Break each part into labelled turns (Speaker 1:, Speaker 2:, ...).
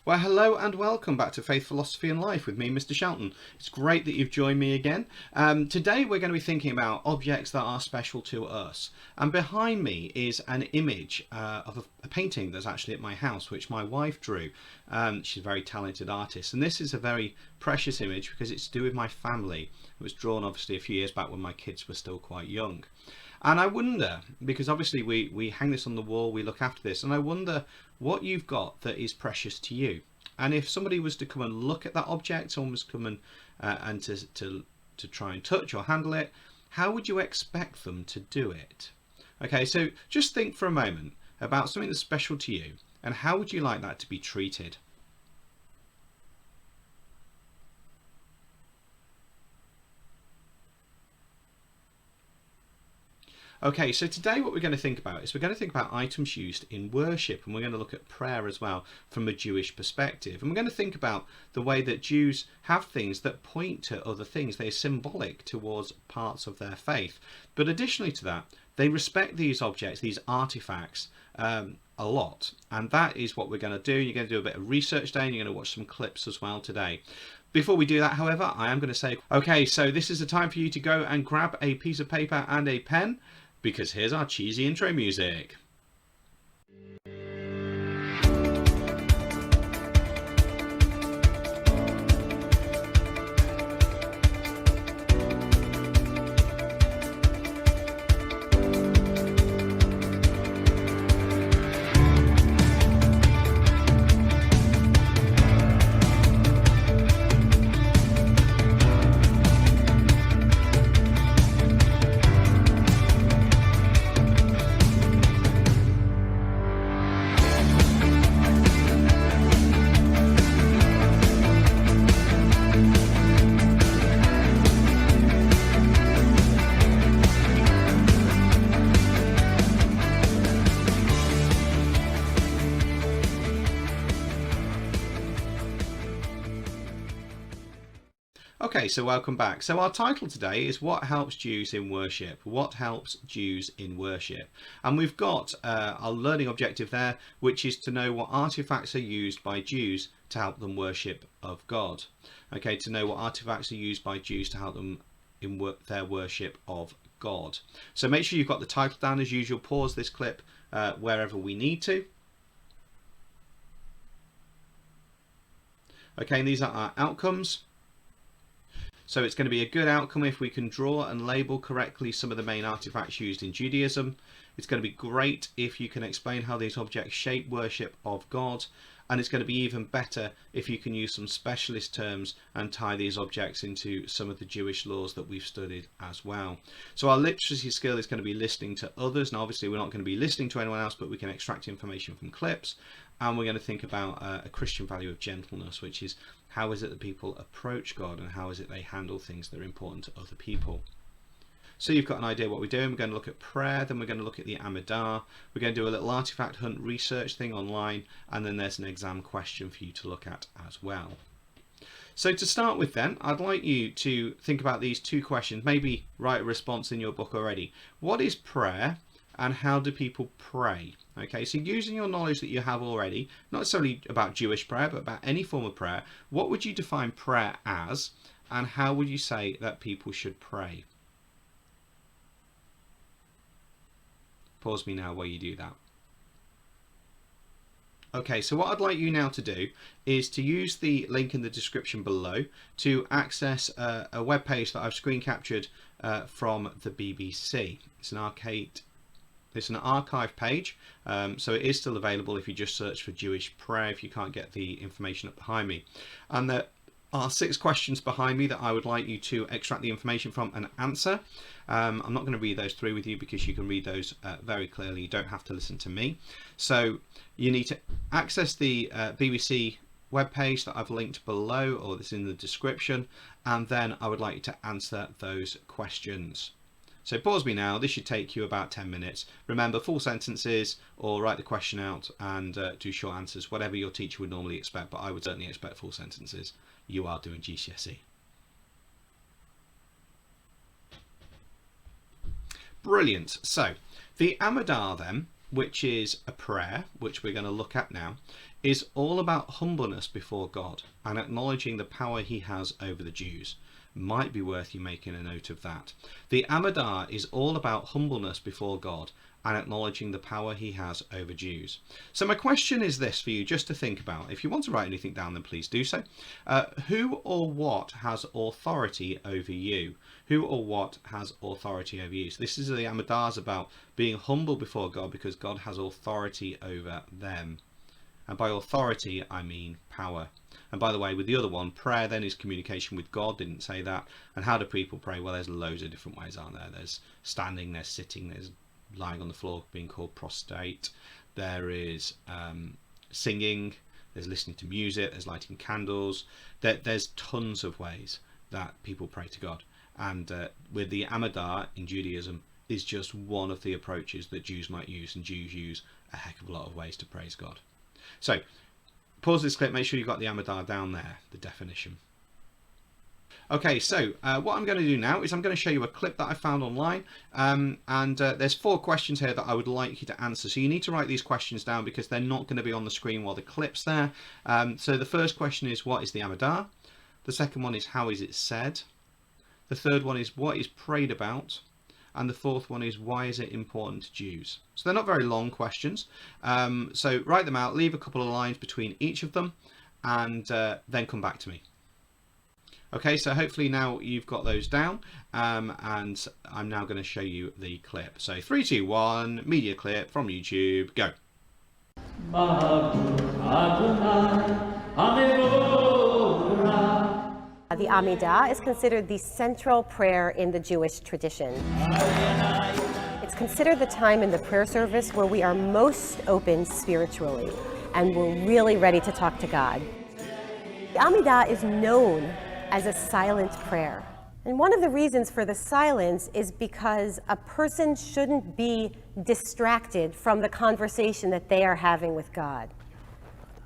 Speaker 1: Well, hello and welcome back to Faith, Philosophy and Life with me, Mr. Shelton. It's great that you've joined me again. Today we're going to be thinking about objects that are special to us. And behind me is an image of a painting that's actually at my house, which my wife drew. She's a very talented artist. And this is a very precious image because it's to do with my family. It was drawn obviously a few years back when my kids were still quite young. And I wonder, because obviously we hang this on the wall, we look after this, and I wonder what you've got that is precious to you. And if somebody was to come and look at that object, someone was to come and to try and touch or handle it, how would you expect them to do it? Okay, so just think for a moment about something that's special to you, and how would you like that to be treated? Okay, so today what we're going to think about is we're going to think about items used in worship, and we're going to look at prayer as well from a Jewish perspective. And we're going to think about the way that Jews have things that point to other things. They're symbolic towards parts of their faith. But additionally to that, they respect these objects, these artifacts, a lot. And that is what we're going to do. You're going to do a bit of research today, and you're going to watch some clips as well today. Before we do that, however, I am going to say, okay, so this is the time for you to go and grab a piece of paper and a pen, because here's our cheesy intro music. Okay, so welcome back. So our title today is What Helps Jews in Worship? What helps Jews in worship? And we've got our learning objective there, which is to know what artifacts are used by Jews to help them worship of God. Okay, to know what artifacts are used by Jews to help them in their worship of God. So make sure you've got the title down as usual. Pause this clip wherever we need to. Okay, and these are our outcomes. So it's going to be a good outcome if we can draw and label correctly some of the main artifacts used in Judaism. It's going to be great if you can explain how these objects shape worship of God. And it's going to be even better if you can use some specialist terms and tie these objects into some of the Jewish laws that we've studied as well. So our literacy skill is going to be listening to others. Now obviously we're not going to be listening to anyone else, but we can extract information from clips. And we're going to think about a Christian value of gentleness, which is how is it that people approach God and how is it they handle things that are important to other people. So you've got an idea what we're doing. We're going to look at prayer, then we're going to look at the Amidah. We're going to do a little artifact hunt research thing online, and then there's an exam question for you to look at as well. So to start with then, I'd like you to think about these two questions, maybe write a response in your book already. What is prayer and how do people pray? Okay, so using your knowledge that you have already, not necessarily about Jewish prayer, but about any form of prayer, what would you define prayer as, and how would you say that people should pray? Pause me now while you do that. Okay, so what I'd like you now to do is to use the link in the description below to access a web page that I've screen captured from the BBC. It's an archive page, so it is still available if you just search for Jewish prayer if you can't get the information up behind me. And there are 6 questions behind me that I would like you to extract the information from and answer. I'm not going to read those through with you because you can read those very clearly. You don't have to listen to me. So you need to access the BBC webpage that I've linked below, or that's in the description, and then I would like you to answer those questions. So pause me now. This should take you about 10 minutes. Remember, full sentences or write the question out and do short answers, whatever your teacher would normally expect, but I would certainly expect full sentences. You are doing GCSE. Brilliant. So the Amidah then which is a prayer, which we're going to look at now, is all about humbleness before God and acknowledging the power he has over the Jews. Might be worth you making a note of that. The Amidah is all about humbleness before God and acknowledging the power he has over Jews. So my question is this for you just to think about. If you want to write anything down, then please do so. Who or what has authority over you? Who or what has authority over you? So this is the Amidah about being humble before God because God has authority over them. And by authority, I mean power. And by the way, with the other one, prayer then is communication with God. Didn't say that. And how do people pray? Well, there's loads of different ways, aren't there? There's standing, there's sitting, there's lying on the floor, being called prostrate. There is singing, there's listening to music, there's lighting candles. There's tons of ways that people pray to God. And with the Amidah in Judaism is just one of the approaches that Jews might use, and Jews use a heck of a lot of ways to praise God. So pause this clip, make sure you've got the Amidah down there, the definition. Okay, so what I'm going to do now is I'm going to show you a clip that I found online, and there's 4 questions here that I would like you to answer. So you need to write these questions down because they're not going to be on the screen while the clip's there. So the first question is, what is the Amidah? The second one is, how is it said? The third one is, what is prayed about? And the fourth one is, why is it important to Jews? So they're not very long questions. So write them out, leave a couple of lines between each of them, and then come back to me. Okay, so hopefully now you've got those down, and I'm now going to show you the clip. So 3, 2, 1, media clip from YouTube, go.
Speaker 2: The Amidah is considered the central prayer in the Jewish tradition. It's considered the time in the prayer service where we are most open spiritually and we're really ready to talk to God. The Amidah is known as a silent prayer. And one of the reasons for the silence is because a person shouldn't be distracted from the conversation that they are having with God.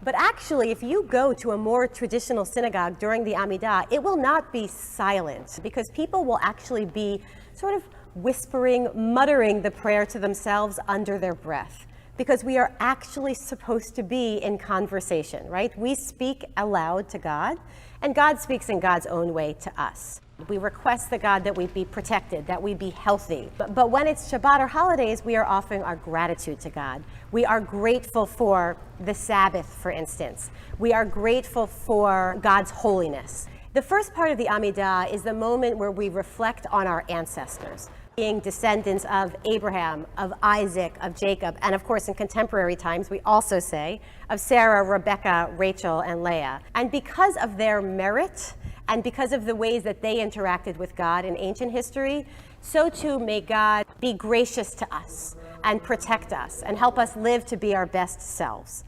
Speaker 2: But actually, if you go to a more traditional synagogue during the Amidah, it will not be silent because people will actually be sort of whispering, muttering the prayer to themselves under their breath, because we are actually supposed to be in conversation, right? We speak aloud to God, and God speaks in God's own way to us. We request the God that we be protected, that we be healthy. But when it's Shabbat or holidays, we are offering our gratitude to God. We are grateful for the Sabbath, for instance. We are grateful for God's holiness. The first part of the Amidah is the moment where we reflect on our ancestors, being descendants of Abraham, of Isaac, of Jacob, and of course in contemporary times we also say of Sarah, Rebecca, Rachel, and Leah. And because of their merit, and because of the ways that they interacted with God in ancient history, so too may God be gracious to us and protect us and help us live to be our best selves.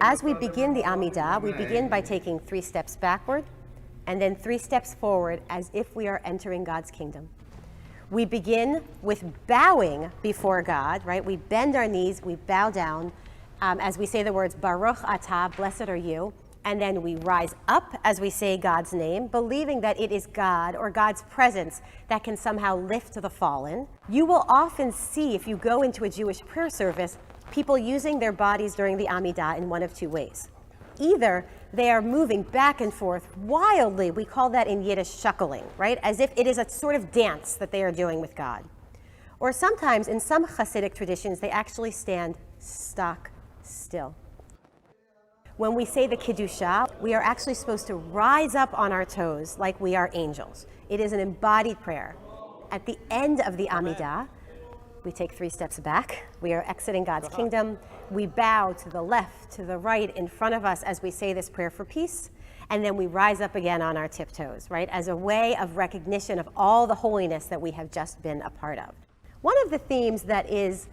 Speaker 2: As we begin the Amidah, we begin by taking 3 steps backward and then 3 steps forward as if we are entering God's kingdom. We begin with bowing before God, right? We bend our knees, we bow down as we say the words, Baruch Atah, blessed are you. And then we rise up as we say God's name, believing that it is God or God's presence that can somehow lift the fallen. You will often see, if you go into a Jewish prayer service, people using their bodies during the Amidah in one of 2 ways. Either they are moving back and forth wildly, we call that in Yiddish shuckling, right? As if it is a sort of dance that they are doing with God. Or sometimes in some Hasidic traditions, they actually stand stock still. When we say the Kiddusha, we are actually supposed to rise up on our toes like we are angels. It is an embodied prayer. At the end of the Amidah, we take 3 steps back. We are exiting God's kingdom. We bow to the left, to the right, in front of us as we say this prayer for peace. And then we rise up again on our tiptoes, right? As a way of recognition of all the holiness that we have just been a part of. One of the themes that is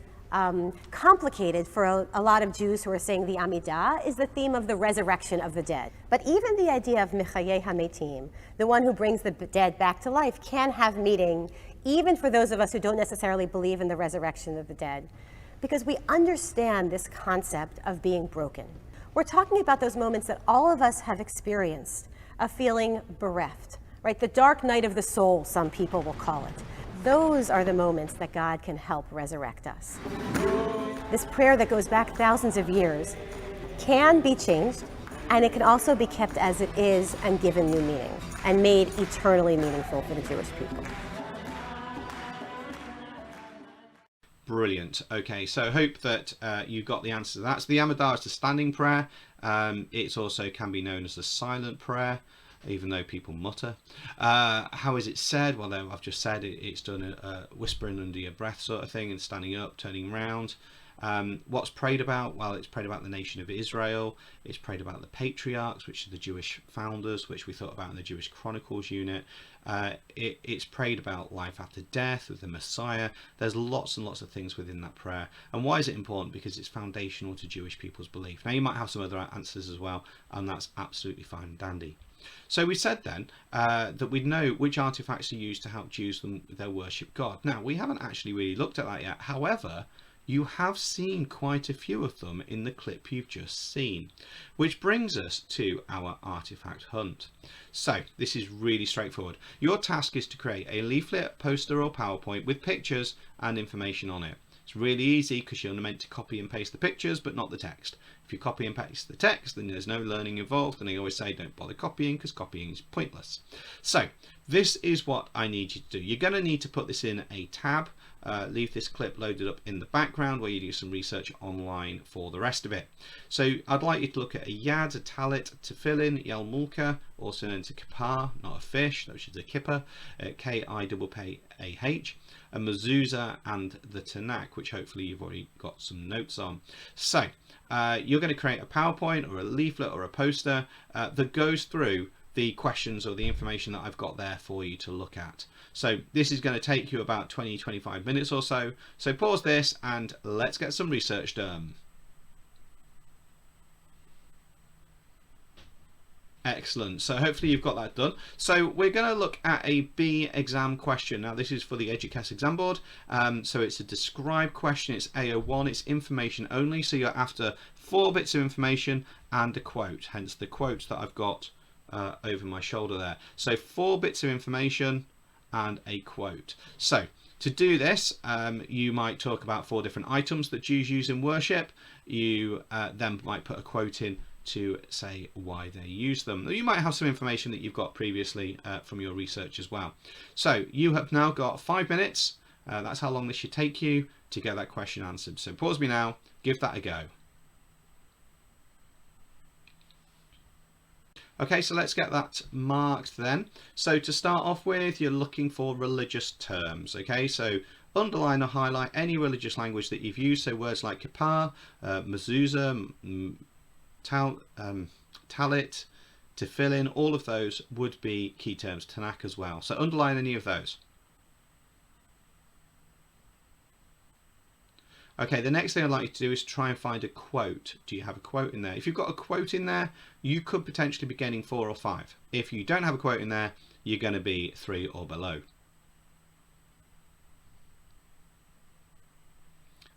Speaker 2: complicated for a lot of Jews who are saying the Amidah is the theme of the resurrection of the dead. But even the idea of Mechayeh HaMetim, the one who brings the dead back to life, can have meaning even for those of us who don't necessarily believe in the resurrection of the dead, because we understand this concept of being broken. We're talking about those moments that all of us have experienced, of feeling bereft, right? The dark night of the soul, some people will call it. Those are the moments that God can help resurrect us. this prayer that goes back thousands of years, can be changed, and it can also be kept as it is and given new meaning and made eternally meaningful for the Jewish people.
Speaker 1: Brilliant. Okay, so hope that you got the answer to that. So the Amidah is the standing prayer. It also can be known as the silent prayer, even though people mutter. How is it said? Well, I've just said it's done whispering under your breath sort of thing and standing up, turning round. What's prayed about? Well, it's prayed about the nation of Israel. It's prayed about the patriarchs, which are the Jewish founders, which we thought about in the Jewish Chronicles unit. It's prayed about life after death, with the Messiah. There's lots and lots of things within that prayer. And why is it important? Because it's foundational to Jewish people's belief. Now, you might have some other answers as well, and that's absolutely fine and dandy. So we said then that we'd know which artifacts are used to help Jews with their worship God. Now, we haven't actually really looked at that yet. However, you have seen quite a few of them in the clip you've just seen, which brings us to our artifact hunt. So this is really straightforward. Your task is to create a leaflet, poster or PowerPoint with pictures and information on it. It's really easy because you're meant to copy and paste the pictures but not the text. If you copy and paste the text, then there's no learning involved, and I always say don't bother copying because copying is pointless. So this is what I need you to do. You're going to need to put this in a tab. Leave this clip loaded up in the background where you do some research online for the rest of it. So I'd like you to look at a yad, a talit, tefillin, yalmulka, also known as a kippah, not a fish, which is a kippah, K-I-P-P-A-H, a mezuzah, and the Tanakh, which hopefully you've already got some notes on. So you're going to create a PowerPoint or a leaflet or a poster that goes through the questions or the information that I've got there for you to look at. So this is going to take you about 20-25 minutes or so. So pause this and let's get some research done. Excellent. So hopefully you've got that done. So we're going to look at a B exam question. Now this is for the EduCast exam board. So it's a describe question. It's AO1. It's information only. So you're after 4 bits of information and a quote. Hence the quotes that I've got over my shoulder there. So 4 bits of information and a quote. So to do this, you might talk about 4 different items that Jews use in worship. You then might put a quote in to say why they use them. You might have some information that you've got previously from your research as well. So you have now got 5 minutes. That's how long this should take you to get that question answered. So pause me now, give that a go. Okay, so let's get that marked then. So to start off with, you're looking for religious terms. Okay, so underline or highlight any religious language that you've used. So words like kippah, mezuzah, talit, tefillin, all of those would be key terms. Tanakh as well. So underline any of those. Okay, the next thing I'd like you to do is try and find a quote. Do you have a quote in there? If you've got a quote in there, you could potentially be getting 4 or 5. If you don't have a quote in there, you're going to be 3 or below.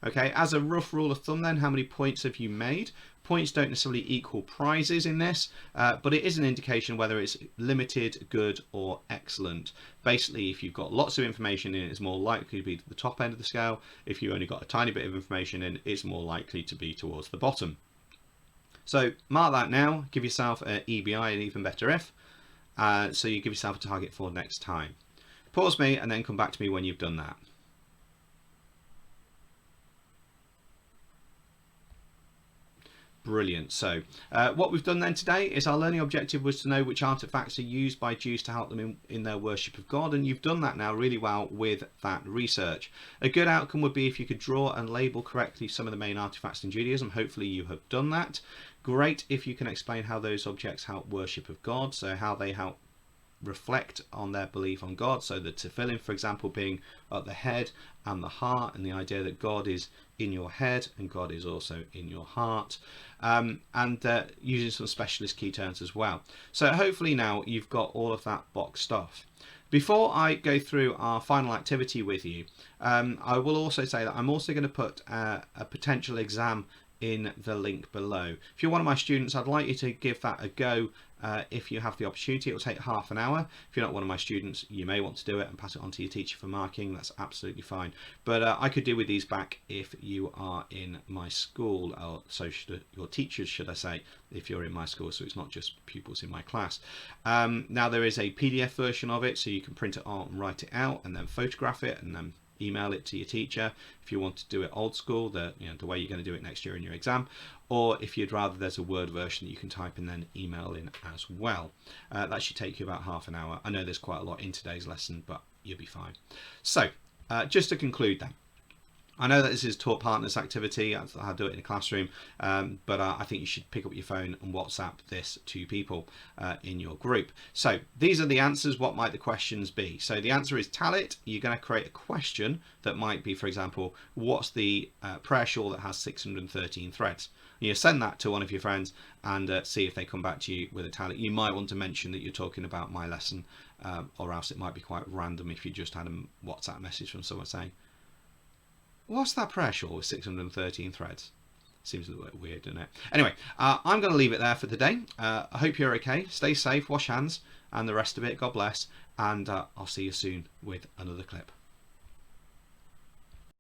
Speaker 1: Okay, as a rough rule of thumb then, how many points have you made? Points don't necessarily equal prizes in this, but it is an indication whether it's limited, good, or excellent. Basically, if you've got lots of information in it, it's more likely to be to the top end of the scale. If you've only got a tiny bit of information in, it's more likely to be towards the bottom. So mark that now, give yourself an EBI, an even better if, so you give yourself a target for next time. Pause me and then come back to me when you've done that. Brilliant. So what we've done then today is our learning objective was to know which artifacts are used by Jews to help them in their worship of God, and you've done that now really well with that research. A good outcome would be if you could draw and label correctly some of the main artifacts in Judaism. Hopefully you have done that. Great if you can explain how those objects help worship of God, so how they help reflect on their belief on God. So the tefillin, for example, being at the head and the heart, and the idea that God is in your head and God is also in your heart, and using some specialist key terms as well. So hopefully now you've got all of that boxed off. Before I go through our final activity with you, I will also say that I'm also going to put a potential exam in the link below. If you're one of my students, I'd like you to give that a go. If you have the opportunity, it will take half an hour. If you're not one of my students, you may want to do it and pass it on to your teacher for marking. That's absolutely fine. But I could do with these back if you are in my school, or so should your teachers, should I say, if you're in my school, so it's not just pupils in my class. Now there is a PDF version of it, so you can print it out and write it out and then photograph it and then email it to your teacher if you want to do it old school, the way you're going to do it next year in your exam, or if you'd rather, there's a Word version that you can type and then email in as well. That should take you about half an hour. I know there's quite a lot in today's lesson, but you'll be fine. So just to conclude then, I know that this is taught partners activity. I do it in a classroom, but I think you should pick up your phone and WhatsApp this to people in your group. So these are the answers. What might the questions be? So the answer is tell it. You're going to create a question that might be, for example, what's the prayer shawl that has 613 threads? You send that to one of your friends and see if they come back to you with a tally. You might want to mention that you're talking about my lesson, or else it might be quite random if you just had a WhatsApp message from someone saying, what's that prayer shawl with 613 threads? Seems a little bit weird, doesn't it? Anyway, I'm going to leave it there for today. I hope you're okay. Stay safe, wash hands, and the rest of it. God bless. And I'll see you soon with another clip.